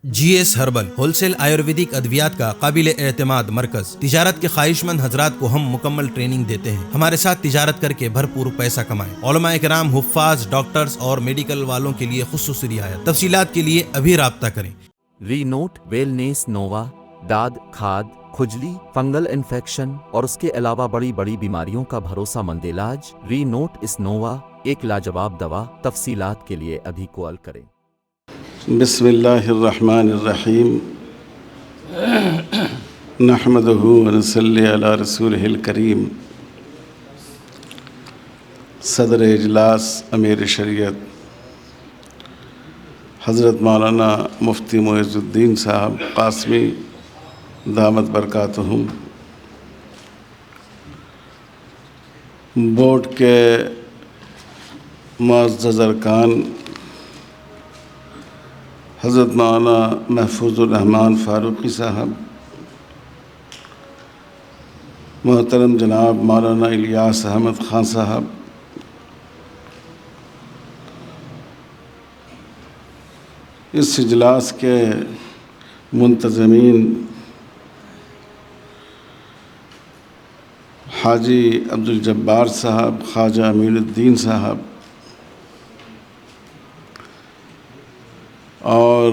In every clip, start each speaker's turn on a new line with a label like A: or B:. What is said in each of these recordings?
A: جی S herbal wholesale ayurvedic ادویات کا قابل اعتماد مرکز۔ تجارت کے خواہش مند حضرات کو ہم مکمل ٹریننگ دیتے ہیں۔ ہمارے ساتھ تجارت کر کے بھرپور پیسہ کمائیں۔ علماء کرام، حفاظ، ڈاکٹرز اور میڈیکل والوں کے لیے خصوصی رعایت۔ تفصیلات کے لیے ابھی رابطہ کریں۔
B: ری نوٹ ویلنیس نووا داد، کھاد، کھجلی، فنگل انفیکشن اور اس کے علاوہ بڑی بڑی بیماریوں کا بھروسہ مند علاج۔ ری نوٹ اس نووا ایک لاجواب دوا۔ تفصیلات کے لیے ابھی کال کریں۔
C: بسم اللہ الرحمن الرحیم، نحمدہ ونصلی علی رسولہ الکریم۔ صدر اجلاس امیر شریعت حضرت مولانا مفتی معز الدین صاحب قاسمی دامت برکاتہم، بورڈ کے معزز ارکان حضرت مولانا محفوظ الرحمان فاروقی صاحب، محترم جناب مولانا الیاس احمد خان صاحب، اس اجلاس کے منتظمین حاجی عبدالجبار صاحب، خواجہ امین الدین صاحب اور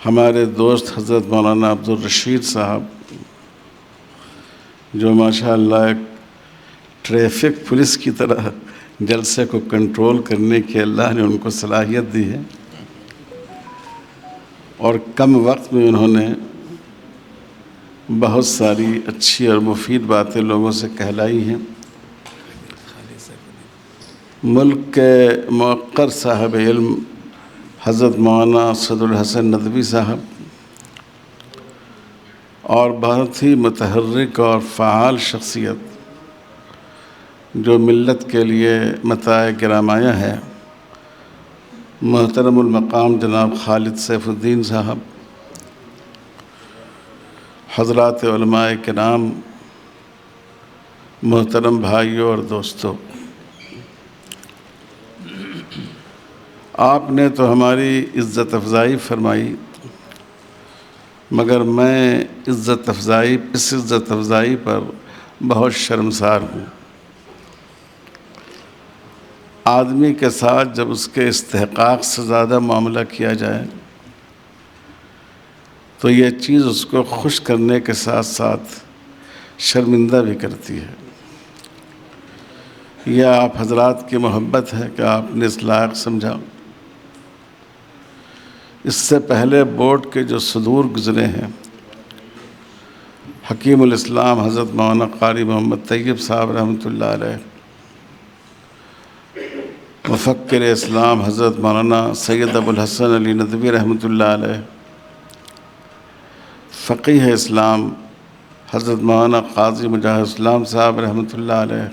C: ہمارے دوست حضرت مولانا عبدالرشید صاحب، جو ماشاءاللہ ایک ٹریفک پولیس کی طرح جلسے کو کنٹرول کرنے کی اللہ نے ان کو صلاحیت دی ہے، اور کم وقت میں انہوں نے بہت ساری اچھی اور مفید باتیں لوگوں سے کہلائی ہیں۔ ملک کے موقر صاحب علم حضرت مولانا صدر الحسن ندوی صاحب اور بہت ہی متحرک اور فعال شخصیت جو ملت کے لیے متاع گرامایہ ہے، محترم المقام جناب خالد سیف الدین صاحب، حضرات علماء کرام، محترم بھائیوں اور دوستوں، آپ نے تو ہماری عزت افزائی فرمائی، مگر میں اس عزت افزائی پر بہت شرمسار ہوں۔ آدمی کے ساتھ جب اس کے استحقاق سے زیادہ معاملہ کیا جائے تو یہ چیز اس کو خوش کرنے کے ساتھ ساتھ شرمندہ بھی کرتی ہے۔ یہ آپ حضرات کی محبت ہے کہ آپ نے اس لائق سمجھا۔ اس سے پہلے بورڈ کے جو صدور گزرے ہیں، حکیم الاسلام حضرت مولانا قاری محمد طیب صاحب رحمۃ اللہ علیہ، مفکر اسلام حضرت مولانا سید ابوالحسن علی ندوی رحمۃ اللہ علیہ، فقیہ اسلام حضرت مولانا قاضی مجاہد اسلام صاحب رحمۃ اللہ علیہ،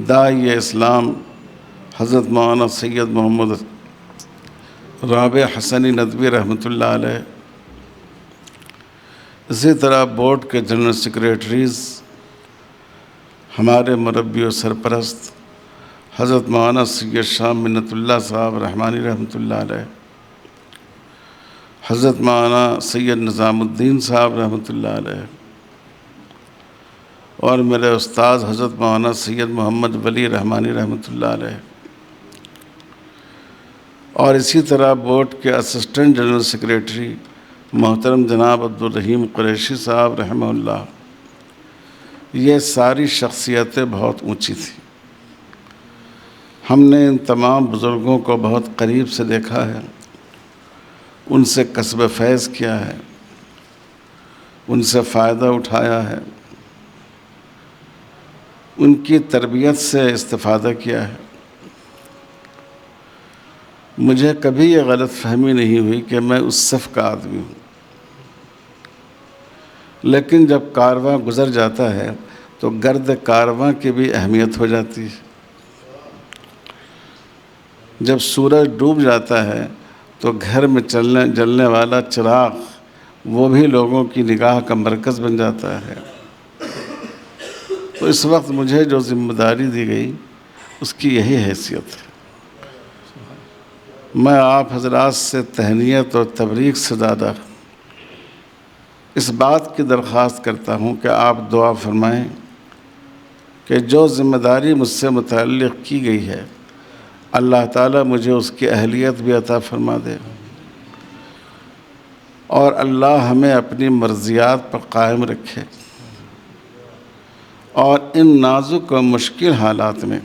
C: داعی اسلام حضرت مولانا سید محمد رابع حسنی ندوی رحمۃ اللہ علیہ، اسی طرح بورڈ کے جنرل سیکریٹریز، ہمارے مربی و سرپرست حضرت مولانا سید شاہ منت اللہ صاحب رحمانی رحمۃ اللہ علیہ، حضرت مولانا سید نظام الدین صاحب رحمۃ اللہ علیہ، اور میرے استاد حضرت مولانا سید محمد ولی رحمانی رحمۃ اللہ علیہ، اور اسی طرح بورڈ کے اسسٹنٹ جنرل سیکریٹری محترم جناب عبدالرحیم قریشی صاحب رحمہ اللہ۔ یہ ساری شخصیتیں بہت اونچی تھیں۔ ہم نے ان تمام بزرگوں کو بہت قریب سے دیکھا ہے، ان سے کسب فیض کیا ہے، ان سے فائدہ اٹھایا ہے، ان کی تربیت سے استفادہ کیا ہے۔ مجھے کبھی یہ غلط فہمی نہیں ہوئی کہ میں اس صف کا آدمی ہوں، لیکن جب کارواں گزر جاتا ہے تو گرد کارواں کی بھی اہمیت ہو جاتی ہے۔ جب سورج ڈوب جاتا ہے تو گھر میں جلنے والا چراغ وہ بھی لوگوں کی نگاہ کا مرکز بن جاتا ہے۔ تو اس وقت مجھے جو ذمہ داری دی گئی اس کی یہی حیثیت ہے۔ میں آپ حضرات سے تہنیت اور تبریک سے زیادہ اس بات کی درخواست کرتا ہوں کہ آپ دعا فرمائیں کہ جو ذمہ داری مجھ سے متعلق کی گئی ہے اللہ تعالیٰ مجھے اس کی اہلیت بھی عطا فرما دے، اور اللہ ہمیں اپنی مرضیات پر قائم رکھے، اور ان نازک و مشکل حالات میں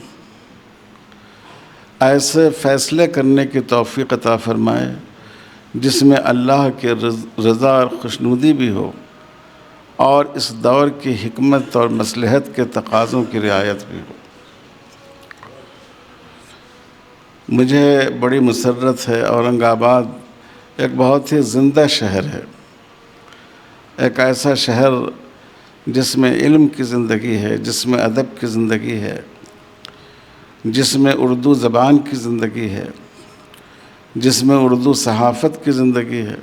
C: ایسے فیصلے کرنے کی توفیق عطا فرمائے جس میں اللہ کے رضا اور خوشنودی بھی ہو، اور اس دور کی حکمت اور مصلحت کے تقاضوں کی رعایت بھی ہو۔ مجھے بڑی مسرت ہے، اورنگ آباد ایک بہت ہی زندہ شہر ہے، ایک ایسا شہر جس میں علم کی زندگی ہے، جس میں ادب کی زندگی ہے، جس میں اردو زبان کی زندگی ہے، جس میں اردو صحافت کی زندگی ہے،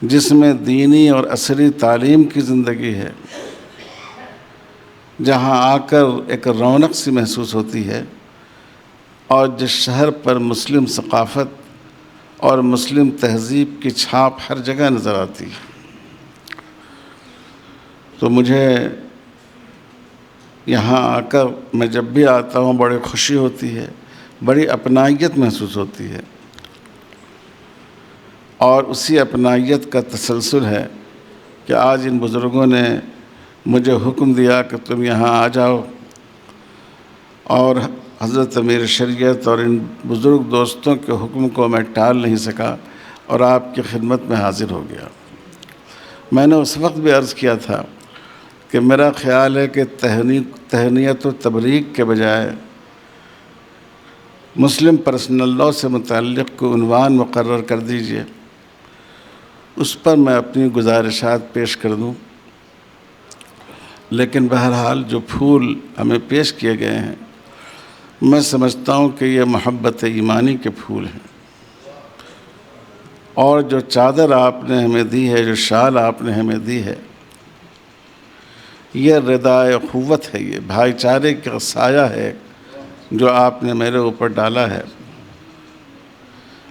C: جس میں دینی اور عصری تعلیم کی زندگی ہے، جہاں آ کر ایک رونق سی محسوس ہوتی ہے، اور جس شہر پر مسلم ثقافت اور مسلم تہذیب کی چھاپ ہر جگہ نظر آتی ہے۔ تو مجھے یہاں آ کر، میں جب بھی آتا ہوں، بڑی خوشی ہوتی ہے، بڑی اپنائیت محسوس ہوتی ہے، اور اسی اپنائیت کا تسلسل ہے کہ آج ان بزرگوں نے مجھے حکم دیا کہ تم یہاں آ جاؤ، اور حضرت امیر شریعت اور ان بزرگ دوستوں کے حکم کو میں ٹال نہیں سکا اور آپ کی خدمت میں حاضر ہو گیا۔ میں نے اس وقت بھی عرض کیا تھا کہ میرا خیال ہے کہ تہنیت و تبریک کے بجائے مسلم پرسنل لاء سے متعلق کوئی عنوان مقرر کر دیجئے، اس پر میں اپنی گزارشات پیش کر دوں، لیکن بہرحال جو پھول ہمیں پیش کیے گئے ہیں میں سمجھتا ہوں کہ یہ محبت ایمانی کے پھول ہیں، اور جو چادر آپ نے ہمیں دی ہے، جو شال آپ نے ہمیں دی ہے، یہ ردائے اخوت ہے، یہ بھائی چارے کا سایہ ہے جو آپ نے میرے اوپر ڈالا ہے،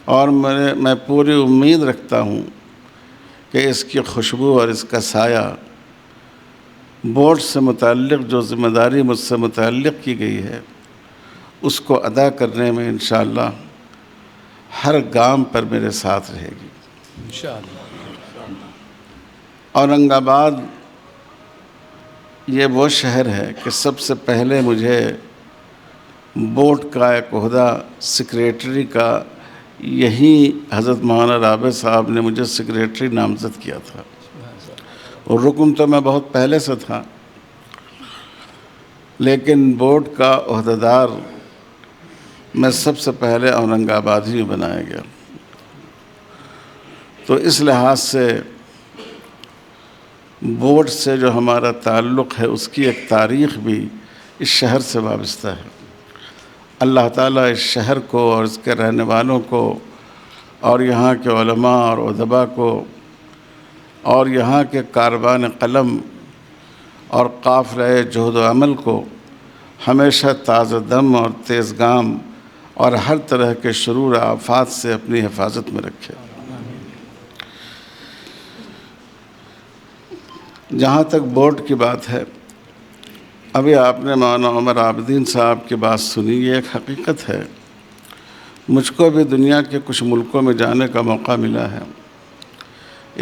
C: اور میں پوری امید رکھتا ہوں کہ اس کی خوشبو اور اس کا سایہ بورڈ سے متعلق جو ذمہ داری مجھ سے متعلق کی گئی ہے اس کو ادا کرنے میں انشاءاللہ ہر گام پر میرے ساتھ رہے گی انشاءاللہ۔ اورنگ آباد یہ وہ شہر ہے کہ سب سے پہلے مجھے بورڈ کا ایک عہدہ سیکریٹری کا یہی حضرت مولانا رابع صاحب نے مجھے سیکریٹری نامزد کیا تھا، اور رکن تو میں بہت پہلے سے تھا، لیکن بورڈ کا عہدیدار میں سب سے پہلے اورنگ آباد ہی بنایا گیا۔ تو اس لحاظ سے بورڈ سے جو ہمارا تعلق ہے اس کی ایک تاریخ بھی اس شہر سے وابستہ ہے۔ اللہ تعالیٰ اس شہر کو اور اس کے رہنے والوں کو اور یہاں کے علماء اور ادباء کو اور یہاں کے کاروان قلم اور قافلہ جہد و عمل کو ہمیشہ تازہ دم اور تیز گام اور ہر طرح کے شرور آفات سے اپنی حفاظت میں رکھے۔ جہاں تک بورڈ کی بات ہے، ابھی آپ نے مولانا عمر عابدین صاحب کی بات سنی، یہ ایک حقیقت ہے۔ مجھ کو بھی دنیا کے کچھ ملکوں میں جانے کا موقع ملا ہے،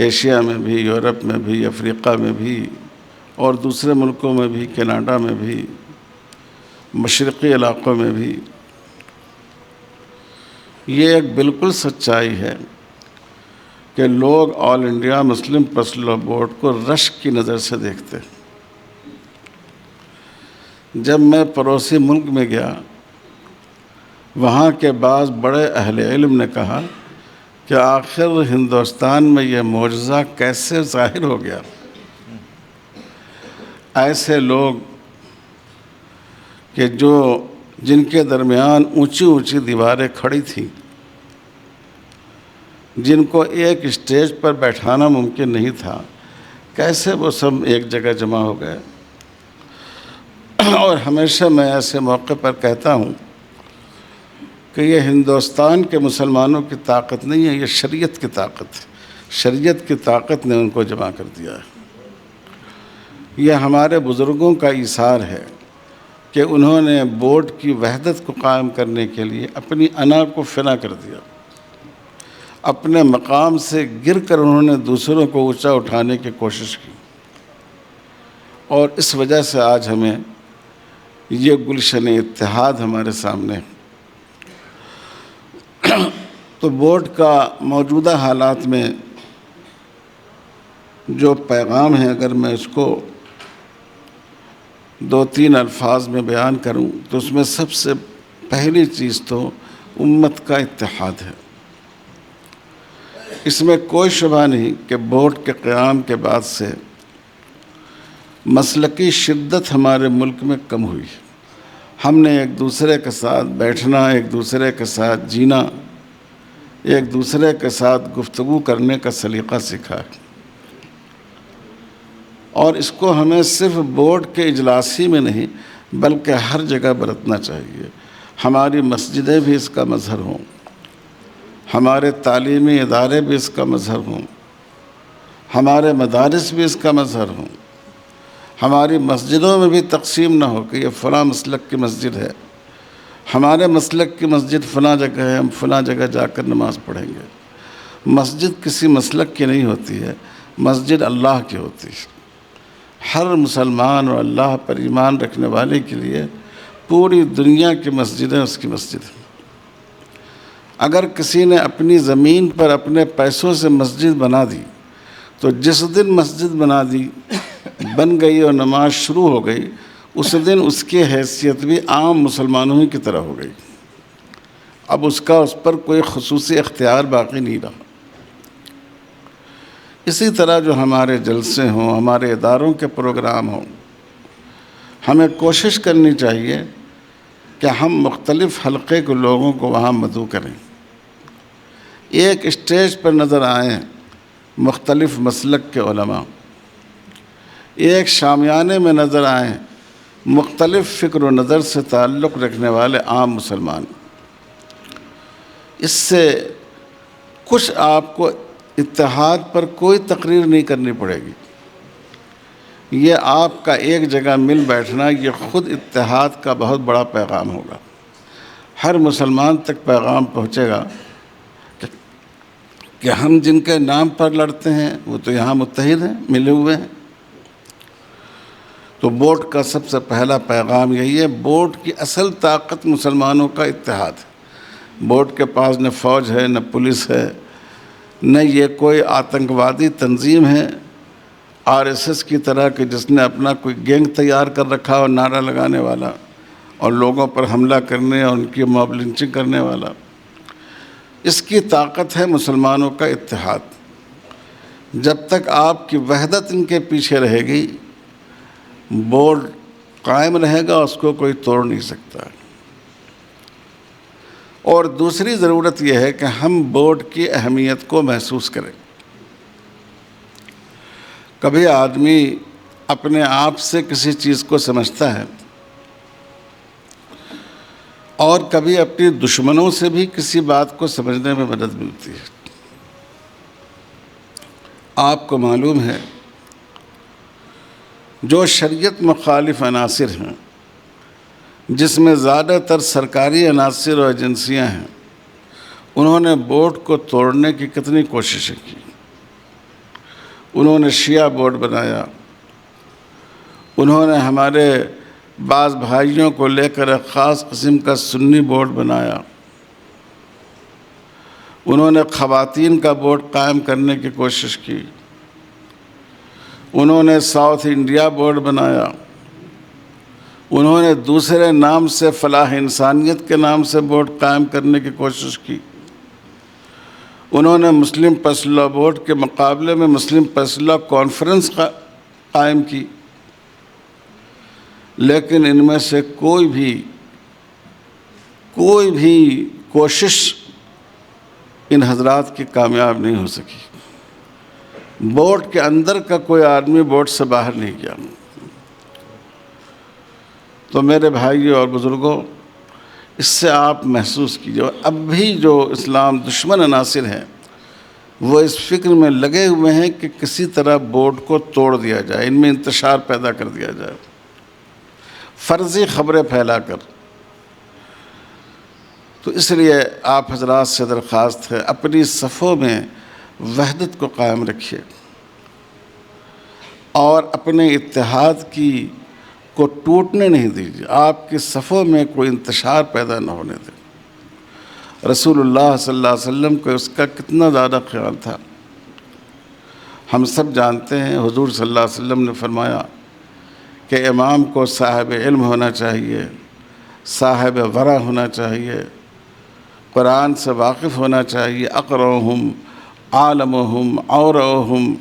C: ایشیا میں بھی، یورپ میں بھی، افریقہ میں بھی، اور دوسرے ملکوں میں بھی، کینیڈا میں بھی، مشرقی علاقوں میں بھی۔ یہ ایک بالکل سچائی ہے کہ لوگ All India Muslim Personal Law Board کو رشک کی نظر سے دیکھتے ہیں۔ جب میں پڑوسی ملک میں گیا، وہاں کے بعض بڑے اہل علم نے کہا کہ آخر ہندوستان میں یہ معجزہ کیسے ظاہر ہو گیا؟ ایسے لوگ کہ جن کے درمیان اونچی اونچی دیواریں کھڑی تھیں، جن کو ایک اسٹیج پر بیٹھانا ممکن نہیں تھا، کیسے وہ سب ایک جگہ جمع ہو گئے؟ اور ہمیشہ میں ایسے موقع پر کہتا ہوں کہ کہ یہ ہندوستان کے مسلمانوں کی طاقت نہیں ہے، یہ شریعت کی طاقت ہے، شریعت کی طاقت نے ان کو جمع کر دیا ہے۔ یہ ہمارے بزرگوں کا ایثار ہے کہ انہوں نے بورڈ کی وحدت کو قائم کرنے کے لیے اپنی انا کو فنا کر دیا، اپنے مقام سے گر کر انہوں نے دوسروں کو اونچا اٹھانے کی کوشش کی، اور اس وجہ سے آج ہمیں یہ گلشن اتحاد ہمارے سامنے ہے۔ تو بورڈ کا موجودہ حالات میں جو پیغام ہے، اگر میں اس کو 2-3 الفاظ میں بیان کروں تو اس میں سب سے پہلی چیز تو امت کا اتحاد ہے۔ اس میں کوئی شبہ نہیں کہ بورڈ کے قیام کے بعد سے مسلکی شدت ہمارے ملک میں کم ہوئی ہے۔ ہم نے ایک دوسرے کے ساتھ بیٹھنا، ایک دوسرے کے ساتھ جینا، ایک دوسرے کے ساتھ گفتگو کرنے کا سلیقہ سیکھا ہے، اور اس کو ہمیں صرف بورڈ کے اجلاسی میں نہیں بلکہ ہر جگہ برتنا چاہیے۔ ہماری مسجدیں بھی اس کا مظہر ہوں، ہمارے تعلیمی ادارے بھی اس کا مظہر ہوں، ہمارے مدارس بھی اس کا مظہر ہوں۔ ہماری مسجدوں میں بھی تقسیم نہ ہو کہ یہ فلاں مسلک کی مسجد ہے، ہمارے مسلک کی مسجد فلاں جگہ ہے، ہم فلاں جگہ جا کر نماز پڑھیں گے۔ مسجد کسی مسلک کی نہیں ہوتی ہے، مسجد اللہ کی ہوتی ہے۔ ہر مسلمان اور اللہ پر ایمان رکھنے والے کے لیے پوری دنیا کی مسجدیں اس کی مسجد ہیں۔ اگر کسی نے اپنی زمین پر اپنے پیسوں سے مسجد بنا دی تو جس دن مسجد بن گئی اور نماز شروع ہو گئی، اس دن اس کی حیثیت بھی عام مسلمانوں ہی کی طرح ہو گئی۔ اب اس پر کوئی خصوصی اختیار باقی نہیں رہا۔ اسی طرح جو ہمارے جلسے ہوں، ہمارے اداروں کے پروگرام ہوں، ہمیں کوشش کرنی چاہیے کہ ہم مختلف حلقے کے لوگوں کو وہاں مدعو کریں، ایک اسٹیج پر نظر آئیں مختلف مسلک کے علماء، ایک شامیانے میں نظر آئیں مختلف فکر و نظر سے تعلق رکھنے والے عام مسلمان۔ اس سے کچھ آپ کو اتحاد پر کوئی تقریر نہیں کرنی پڑے گی، یہ آپ کا ایک جگہ مل بیٹھنا یہ خود اتحاد کا بہت بڑا پیغام ہوگا۔ ہر مسلمان تک پیغام پہنچے گا کہ ہم جن کے نام پر لڑتے ہیں وہ تو یہاں متحد ہیں، ملے ہوئے ہیں۔ تو بورڈ کا سب سے پہلا پیغام یہی ہے، بورڈ کی اصل طاقت مسلمانوں کا اتحاد ہے۔ بورڈ کے پاس نہ فوج ہے، نہ پولیس ہے، نہ یہ کوئی آتنکوادی تنظیم ہے RSS کی طرح کہ جس نے اپنا کوئی گینگ تیار کر رکھا اور نعرہ لگانے والا اور لوگوں پر حملہ کرنے اور ان کی موب لنچنگ کرنے والا۔ اس کی طاقت ہے مسلمانوں کا اتحاد۔ جب تک آپ کی وحدت ان کے پیچھے رہے گی، بورڈ قائم رہے گا، اس کو کوئی توڑ نہیں سکتا۔ اور دوسری ضرورت یہ ہے کہ ہم بورڈ کی اہمیت کو محسوس کریں۔ کبھی آدمی اپنے آپ سے کسی چیز کو سمجھتا ہے اور کبھی اپنی دشمنوں سے بھی کسی بات کو سمجھنے میں مدد ملتی ہے۔ آپ کو معلوم ہے جو شریعت مخالف عناصر ہیں، جس میں زیادہ تر سرکاری عناصر اور ایجنسیاں ہیں، انہوں نے بورڈ کو توڑنے کی کتنی کوششیں کی۔ انہوں نے شیعہ بورڈ بنایا، انہوں نے ہمارے بعض بھائیوں کو لے کر ایک خاص قسم کا سنی بورڈ بنایا، انہوں نے خواتین کا بورڈ قائم کرنے کی کوشش کی، انہوں نے ساؤتھ انڈیا بورڈ بنایا، انہوں نے دوسرے نام سے فلاح انسانیت کے نام سے بورڈ قائم کرنے کی کوشش کی، انہوں نے مسلم پرس لا بورڈ کے مقابلے میں مسلم پرس لا کانفرنس قائم کی، لیکن ان میں سے کوئی بھی کوشش ان حضرات کی کامیاب نہیں ہو سکی۔ بورڈ کے اندر کا کوئی آدمی بورڈ سے باہر نہیں گیا۔ تو میرے بھائیوں اور بزرگوں، اس سے آپ محسوس کیجیے. اور اب بھی جو اسلام دشمن عناصر ہیں وہ اس فکر میں لگے ہوئے ہیں کہ کسی طرح بورڈ کو توڑ دیا جائے، ان میں انتشار پیدا کر دیا جائے، فرضی خبریں پھیلا کر. تو اس لیے آپ حضرات سے درخواست ہے اپنی صفوں میں وحدت کو قائم رکھیے اور اپنے اتحاد کو ٹوٹنے نہیں دیجیے. آپ کی صفوں میں کوئی انتشار پیدا نہ ہونے دیں. رسول اللہ صلی اللہ علیہ وسلم کو اس کا کتنا زیادہ خیال تھا ہم سب جانتے ہیں. حضور صلی اللہ علیہ وسلم نے فرمایا کہ امام کو صاحب علم ہونا چاہیے، صاحب ورع ہونا چاہیے، قرآن سے واقف ہونا چاہیے. اقرؤہم عالمہم اورعہم،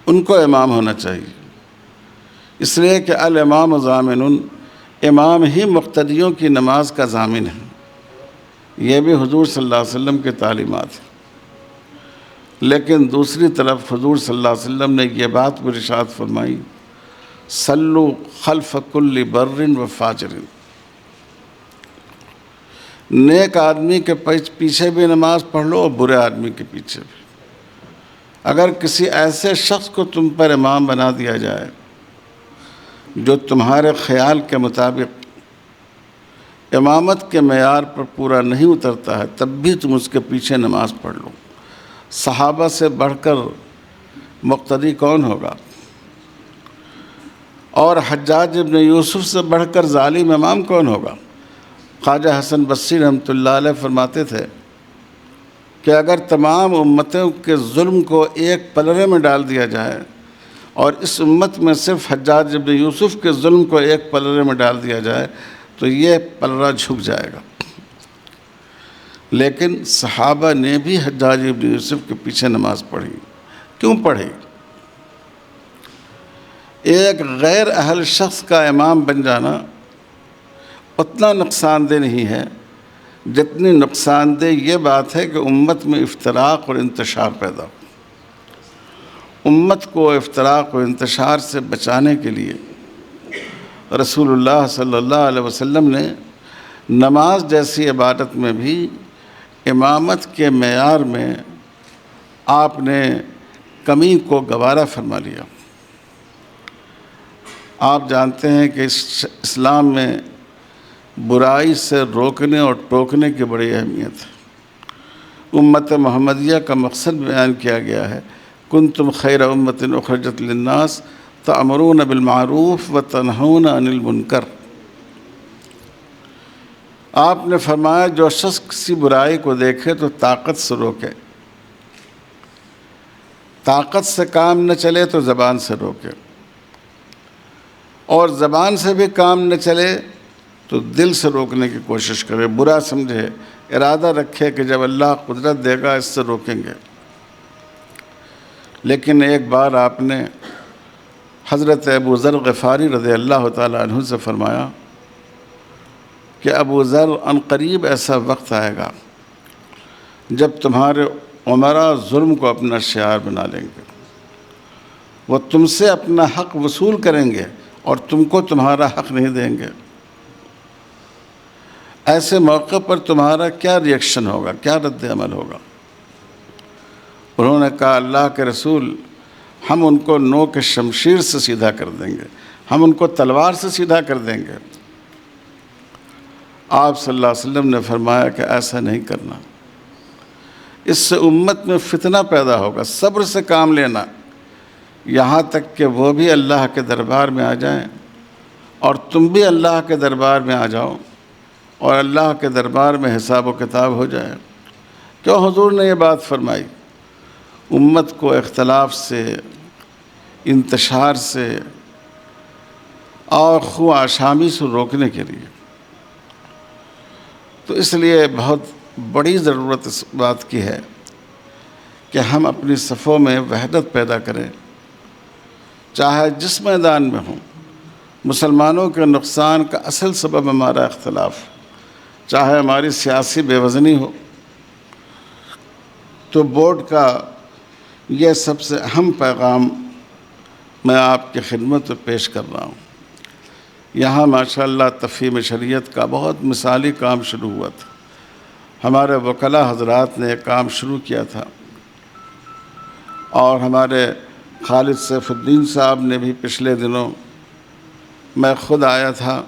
C: ان کو امام ہونا چاہیے. اس لیے کہ الامام ضامن، امام ہی مقتدیوں کی نماز کا ضامن ہے. یہ بھی حضور صلی اللہ علیہ وسلم کے تعلیمات ہیں. لیکن دوسری طرف حضور صلی اللہ علیہ وسلم نے یہ بات بھی ارشاد فرمائی، صلو خلف کل بر و فاجر. نیک آدمی کے پیچھے بھی نماز پڑھ لو اور برے آدمی کے پیچھے بھی. اگر کسی ایسے شخص کو تم پر امام بنا دیا جائے جو تمہارے خیال کے مطابق امامت کے معیار پر پورا نہیں اترتا ہے، تب بھی تم اس کے پیچھے نماز پڑھ لو. صحابہ سے بڑھ کر مقتدی کون ہوگا؟ اور حجاج ابن یوسف سے بڑھ کر ظالم امام کون ہوگا؟ خواجہ حسن بصری رحمۃ اللہ علیہ فرماتے تھے کہ اگر تمام امتوں کے ظلم کو ایک پلڑے میں ڈال دیا جائے اور اس امت میں صرف حجاج ابن یوسف کے ظلم کو ایک پلڑے میں ڈال دیا جائے تو یہ پلڑا جھک جائے گا. لیکن صحابہ نے بھی حجاج ابن یوسف کے پیچھے نماز پڑھی. کیوں پڑھی؟ ایک غیر اہل شخص کا امام بن جانا اتنا نقصان دہ نہیں ہے جتنی نقصان دہ یہ بات ہے کہ امت میں افتراق اور انتشار پیدا ہو. امت کو افتراق و انتشار سے بچانے کے لیے رسول اللہ صلی اللہ علیہ وسلم نے نماز جیسی عبادت میں بھی امامت کے معیار میں آپ نے کمی کو گوارا فرما لیا. آپ جانتے ہیں کہ اسلام میں برائی سے روکنے اور ٹوکنے کی بڑی اہمیت ہے. امت محمدیہ کا مقصد بیان کیا گیا ہے، کنتم خیر امت اخرجت للناس تأمرون بالمعروف وتنہون عن المنکر. آپ نے فرمایا جو شخص کسی برائی کو دیکھے تو طاقت سے روکے، طاقت سے کام نہ چلے تو زبان سے روکے، اور زبان سے بھی کام نہ چلے تو دل سے روکنے کی کوشش کرے. برا سمجھے، ارادہ رکھے کہ جب اللہ قدرت دے گا اس سے روکیں گے. لیکن ایک بار آپ نے حضرت ابو ذر غفاری رضی اللہ تعالیٰ عنہ سے فرمایا کہ ابو ذر ان قریب ایسا وقت آئے گا جب تمہارے عمراء ظلم کو اپنا شعار بنا لیں گے. وہ تم سے اپنا حق وصول کریں گے اور تم کو تمہارا حق نہیں دیں گے. ایسے موقع پر تمہارا کیا ری ایکشن ہوگا، کیا رد عمل ہوگا؟ انہوں نے کہا اللہ کے رسول، ہم ان کو نوک شمشیر سے سیدھا کر دیں گے، ہم ان کو تلوار سے سیدھا کر دیں گے. آپ صلی اللہ علیہ وسلم نے فرمایا کہ ایسا نہیں کرنا، اس سے امت میں فتنہ پیدا ہوگا. صبر سے کام لینا یہاں تک کہ وہ بھی اللہ کے دربار میں آ جائیں اور تم بھی اللہ کے دربار میں آ جاؤ اور اللہ کے دربار میں حساب و کتاب ہو جائے. کیوں حضور نے یہ بات فرمائی؟ امت کو اختلاف سے، انتشار سے اور خو آشامی سے روکنے کے لیے. تو اس لیے بہت بڑی ضرورت اس بات کی ہے کہ ہم اپنی صفوں میں وحدت پیدا کریں، چاہے جس میدان میں ہوں. مسلمانوں کے نقصان کا اصل سبب ہمارا اختلاف، چاہے ہماری سیاسی بے وزنی ہو. تو بورڈ کا یہ سب سے اہم پیغام میں آپ کی خدمت میں پیش کر رہا ہوں یہاں ماشاءاللہ تفہیم شریعت کا بہت مثالی کام شروع ہوا تھا. ہمارے وکلاء حضرات نے ایک کام شروع کیا تھا، اور ہمارے خالد سیف الدین صاحب نے بھی پچھلے دنوں، میں خود آیا تھا،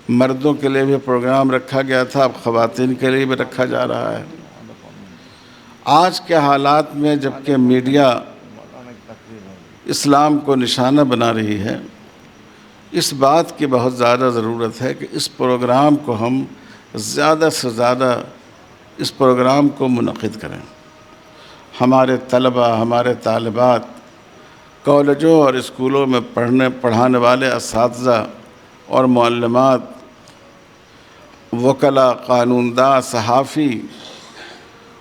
C: مردوں کے لیے بھی پروگرام رکھا گیا تھا، اب خواتین کے لیے بھی رکھا جا رہا ہے. آج کے حالات میں جبکہ میڈیا اسلام کو نشانہ بنا رہی ہے، اس بات کی بہت زیادہ ضرورت ہے کہ اس پروگرام کو ہم زیادہ سے زیادہ اس پروگرام کو منعقد کریں. ہمارے طلبہ، ہمارے طالبات، کالجوں اور اسکولوں میں پڑھانے والے اساتذہ اور معلمات، وکلاء، قانون داں، صحافی،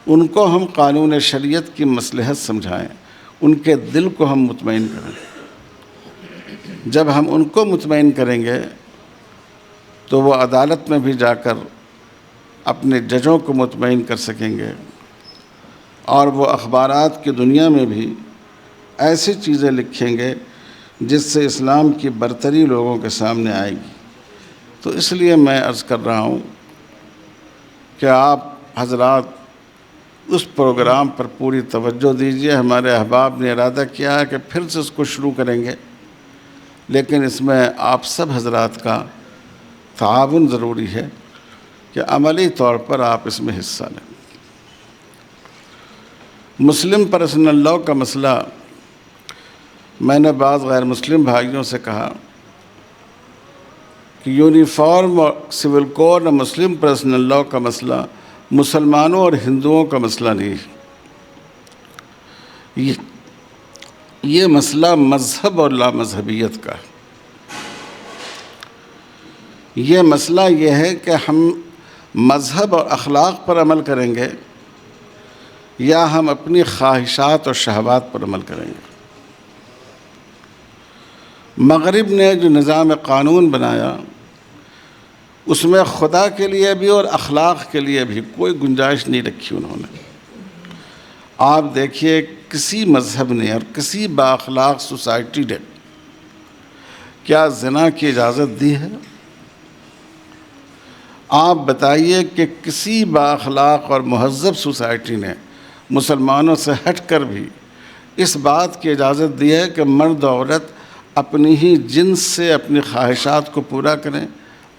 C: ان کو ہم قانون شریعت کی مصلحت سمجھائیں، ان کے دل کو ہم مطمئن کریں. جب ہم ان کو مطمئن کریں گے تو وہ عدالت میں بھی جا کر اپنے ججوں کو مطمئن کر سکیں گے، اور وہ اخبارات کی دنیا میں بھی ایسی چیزیں لکھیں گے جس سے اسلام کی برتری لوگوں کے سامنے آئے گی. تو اس لیے میں عرض کر رہا ہوں کہ آپ حضرات اس پروگرام پر پوری توجہ دیجیے. ہمارے احباب نے ارادہ کیا ہے کہ پھر سے اس کو شروع کریں گے، لیکن اس میں آپ سب حضرات کا تعاون ضروری ہے کہ عملی طور پر آپ اس میں حصہ لیں. مسلم پرسنل لاء کا مسئلہ، میں نے بعض غیر مسلم بھائیوں سے کہا کہ یونیفارم اور سول کوڈ اور مسلم پرسنل لاء کا مسئلہ مسلمانوں اور ہندوؤں کا مسئلہ نہیں ہے. یہ مسئلہ مذہب اور لامذہبیت کا ہے. یہ مسئلہ یہ ہے کہ ہم مذہب اور اخلاق پر عمل کریں گے یا ہم اپنی خواہشات اور شہوات پر عمل کریں گے. مغرب نے جو نظام قانون بنایا، اس میں خدا کے لیے بھی اور اخلاق کے لیے بھی کوئی گنجائش نہیں رکھی انہوں نے. آپ دیکھیے کسی مذہب نے اور کسی با اخلاق سوسائٹی نے کیا زنا کی اجازت دی ہے؟ آپ بتائیے کہ کسی با اخلاق اور مہذب سوسائٹی نے مسلمانوں سے ہٹ کر بھی اس بات کی اجازت دی ہے کہ مرد و عورت اپنی ہی جنس سے اپنی خواہشات کو پورا کریں،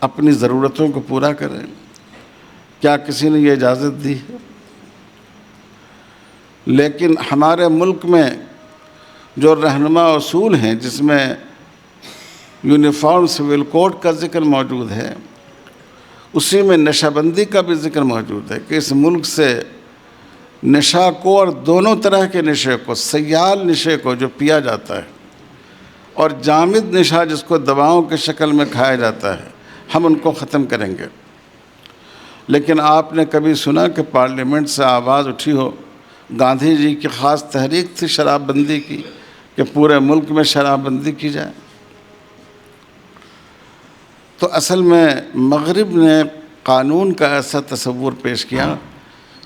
C: اپنی ضرورتوں کو پورا کریں؟ کیا کسی نے یہ اجازت دی ہے؟ لیکن ہمارے ملک میں جو رہنما اصول ہیں، جس میں یونیفارم سول کوڈ کا ذکر موجود ہے، اسی میں نشہ بندی کا بھی ذکر موجود ہے کہ اس ملک سے نشہ کو اور دونوں طرح کے نشے کو، سیال نشے کو جو پیا جاتا ہے اور جامد نشہ جس کو دواؤں کے شکل میں کھایا جاتا ہے، ہم ان کو ختم کریں گے. لیکن آپ نے کبھی سنا کہ پارلیمنٹ سے آواز اٹھی ہو؟ گاندھی جی کی خاص تحریک تھی شراب بندی کی کہ پورے ملک میں شراب بندی کی جائے. تو اصل میں مغرب نے قانون کا ایسا تصور پیش کیا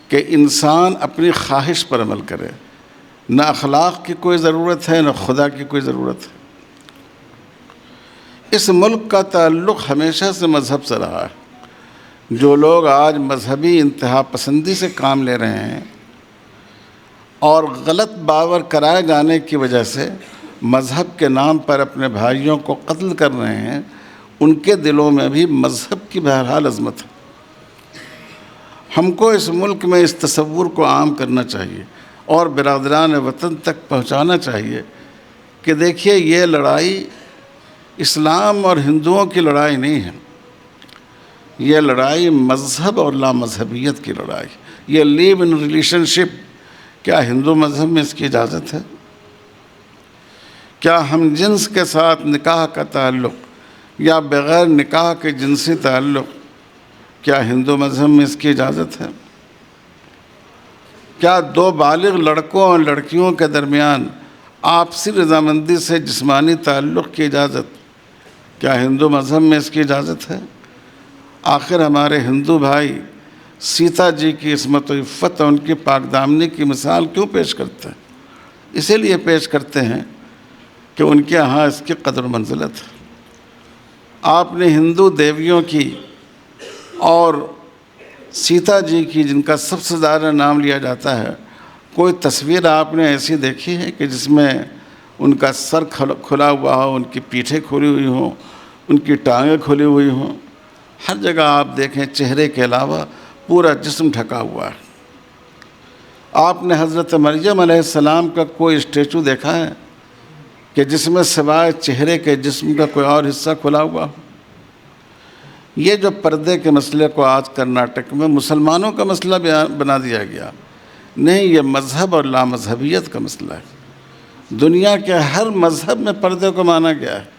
C: کہ انسان اپنی خواہش پر عمل کرے، نہ اخلاق کی کوئی ضرورت ہے نہ خدا کی کوئی ضرورت ہے. اس ملک کا تعلق ہمیشہ سے مذہب سے رہا ہے. جو لوگ آج مذہبی انتہا پسندی سے کام لے رہے ہیں اور غلط باور کرائے جانے کی وجہ سے مذہب کے نام پر اپنے بھائیوں کو قتل کر رہے ہیں، ان کے دلوں میں بھی مذہب کی بہرحال عظمت ہے. ہم کو اس ملک میں اس تصور کو عام کرنا چاہیے اور برادران وطن تک پہنچانا چاہیے کہ دیکھیے یہ لڑائی اسلام اور ہندوؤں کی لڑائی نہیں ہے، یہ لڑائی مذہب اور لامذہبیت کی لڑائی. یہ لیو ان ریلیشن شپ، کیا ہندو مذہب میں اس کی اجازت ہے؟ کیا ہم جنس کے ساتھ نکاح کا تعلق یا بغیر نکاح کے جنسی تعلق، کیا ہندو مذہب میں اس کی اجازت ہے؟ کیا دو بالغ لڑکوں اور لڑکیوں کے درمیان آپسی رضامندی سے جسمانی تعلق کی اجازت، کیا ہندو مذہب میں اس کی اجازت ہے؟ آخر ہمارے ہندو بھائی سیتا جی کی عصمت و عفت اور ان کی پاک دامنی کی مثال کیوں پیش کرتے ہیں؟ اسی لیے پیش کرتے ہیں کہ ان کے ہاں اس کی قدر و منزلت ہے. آپ نے ہندو دیویوں کی اور سیتا جی کی، جن کا سب سے زیادہ نام لیا جاتا ہے، کوئی تصویر آپ نے ایسی دیکھی ہے کہ جس میں ان کا سر کھلا ہوا ہو، ان کی پیٹھیں کھلی ہوئی ہوں، ان کی ٹانگیں کھلی ہوئی ہوں؟ ہر جگہ آپ دیکھیں چہرے کے علاوہ پورا جسم ڈھکا ہوا ہے۔ آپ نے حضرت مریم علیہ السلام کا کوئی اسٹیچو دیکھا ہے کہ جس میں سوائے چہرے کے جسم کا کوئی اور حصہ کھلا ہوا ہو؟ یہ جو پردے کے مسئلے کو آج کرناٹک میں مسلمانوں کا مسئلہ بنا دیا گیا، نہیں، یہ مذہب اور لامذہبیت کا مسئلہ ہے۔ دنیا کے ہر مذہب میں پردے کو مانا گیا ہے۔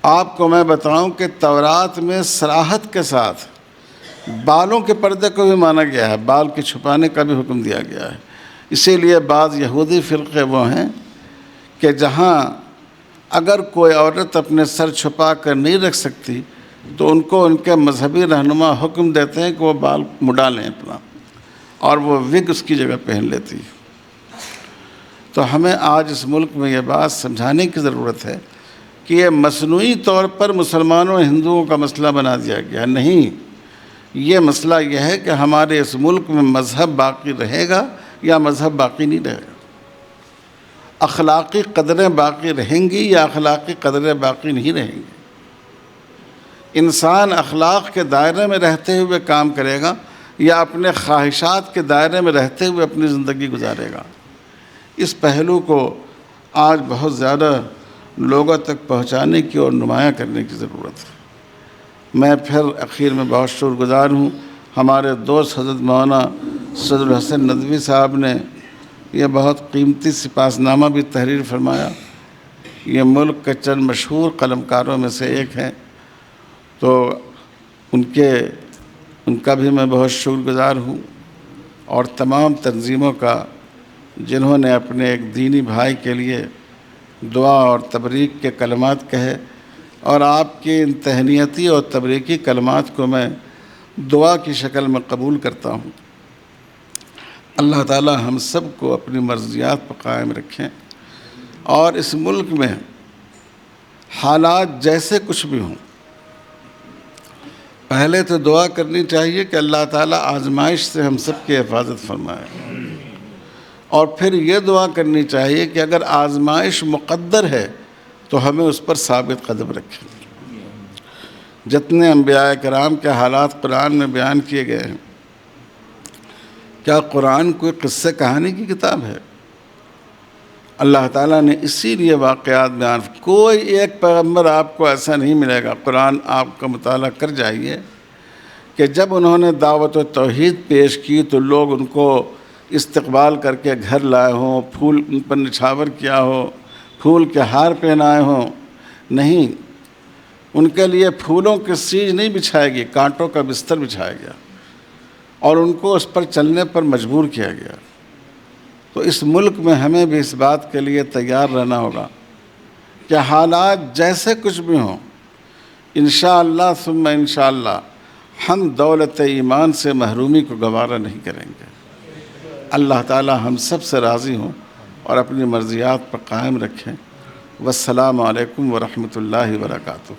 C: آپ کو میں بتاؤں کہ تورات میں صراحت کے ساتھ بالوں کے پردے کو بھی مانا گیا ہے، بال کے چھپانے کا بھی حکم دیا گیا ہے۔ اسی لیے بعض یہودی فرقے وہ ہیں کہ جہاں اگر کوئی عورت اپنے سر چھپا کر نہیں رکھ سکتی تو ان کو ان کے مذہبی رہنما حکم دیتے ہیں کہ وہ بال مڈا لیں اپنا، اور وہ وگ اس کی جگہ پہن لیتی ہے۔ تو ہمیں آج اس ملک میں یہ بات سمجھانے کی ضرورت ہے کہ یہ مصنوعی طور پر مسلمانوں اور ہندوؤں کا مسئلہ بنا دیا گیا، نہیں، یہ مسئلہ یہ ہے کہ ہمارے اس ملک میں مذہب باقی رہے گا یا مذہب باقی نہیں رہے گا، اخلاقی قدریں باقی رہیں گی یا اخلاقی قدریں باقی نہیں رہیں گی۔ انسان اخلاق کے دائرے میں رہتے ہوئے کام کرے گا یا اپنے خواہشات کے دائرے میں رہتے ہوئے اپنی زندگی گزارے گا۔ اس پہلو کو آج بہت زیادہ لوگوں تک پہنچانے کی اور نمایاں کرنے کی ضرورت ہے۔ میں پھر اخیر میں بہت شکر گزار ہوں ہمارے دوست حضرت مولانا سعد الحسن ندوی صاحب نے یہ بہت قیمتی سپاسنامہ بھی تحریر فرمایا۔ یہ ملک کے چند مشہور قلمکاروں میں سے ایک ہیں، تو ان کا بھی میں بہت شکر گزار ہوں، اور تمام تنظیموں کا جنہوں نے اپنے ایک دینی بھائی کے لیے دعا اور تبریک کے کلمات کہے، اور آپ کی ان تہنیتی اور تبریکی کلمات کو میں دعا کی شکل میں قبول کرتا ہوں۔ اللہ تعالی ہم سب کو اپنی مرضیات پر قائم رکھیں، اور اس ملک میں حالات جیسے کچھ بھی ہوں، پہلے تو دعا کرنی چاہیے کہ اللہ تعالیٰ آزمائش سے ہم سب کی حفاظت فرمائے، اور پھر یہ دعا کرنی چاہیے کہ اگر آزمائش مقدر ہے تو ہمیں اس پر ثابت قدم رکھیں۔ جتنے انبیاء کرام کے حالات قرآن میں بیان کیے گئے ہیں، کیا قرآن کوئی قصے کہانی کی کتاب ہے؟ اللہ تعالیٰ نے اسی لیے واقعات بیان، کوئی ایک پیغمبر آپ کو ایسا نہیں ملے گا، قرآن آپ کا مطالعہ کر جائیے، کہ جب انہوں نے دعوت و توحید پیش کی تو لوگ ان کو استقبال کر کے گھر لائے ہوں، پھول ان پر نچھاور کیا ہو، پھول کے ہار پہنائے ہوں۔ نہیں، ان کے لیے پھولوں کی سیج نہیں بچھائے گی، کانٹوں کا بستر بچھایا گیا، اور ان کو اس پر چلنے پر مجبور کیا گیا۔ تو اس ملک میں ہمیں بھی اس بات کے لیے تیار رہنا ہوگا کہ حالات جیسے کچھ بھی ہوں، انشاءاللہ ثم انشاءاللہ ہم دولت ایمان سے محرومی کو گوارا نہیں کریں گے۔ اللہ تعالی ہم سب سے راضی ہوں اور اپنی مرضیات پر قائم رکھیں۔ والسلام علیکم ورحمۃ اللہ وبرکاتہ۔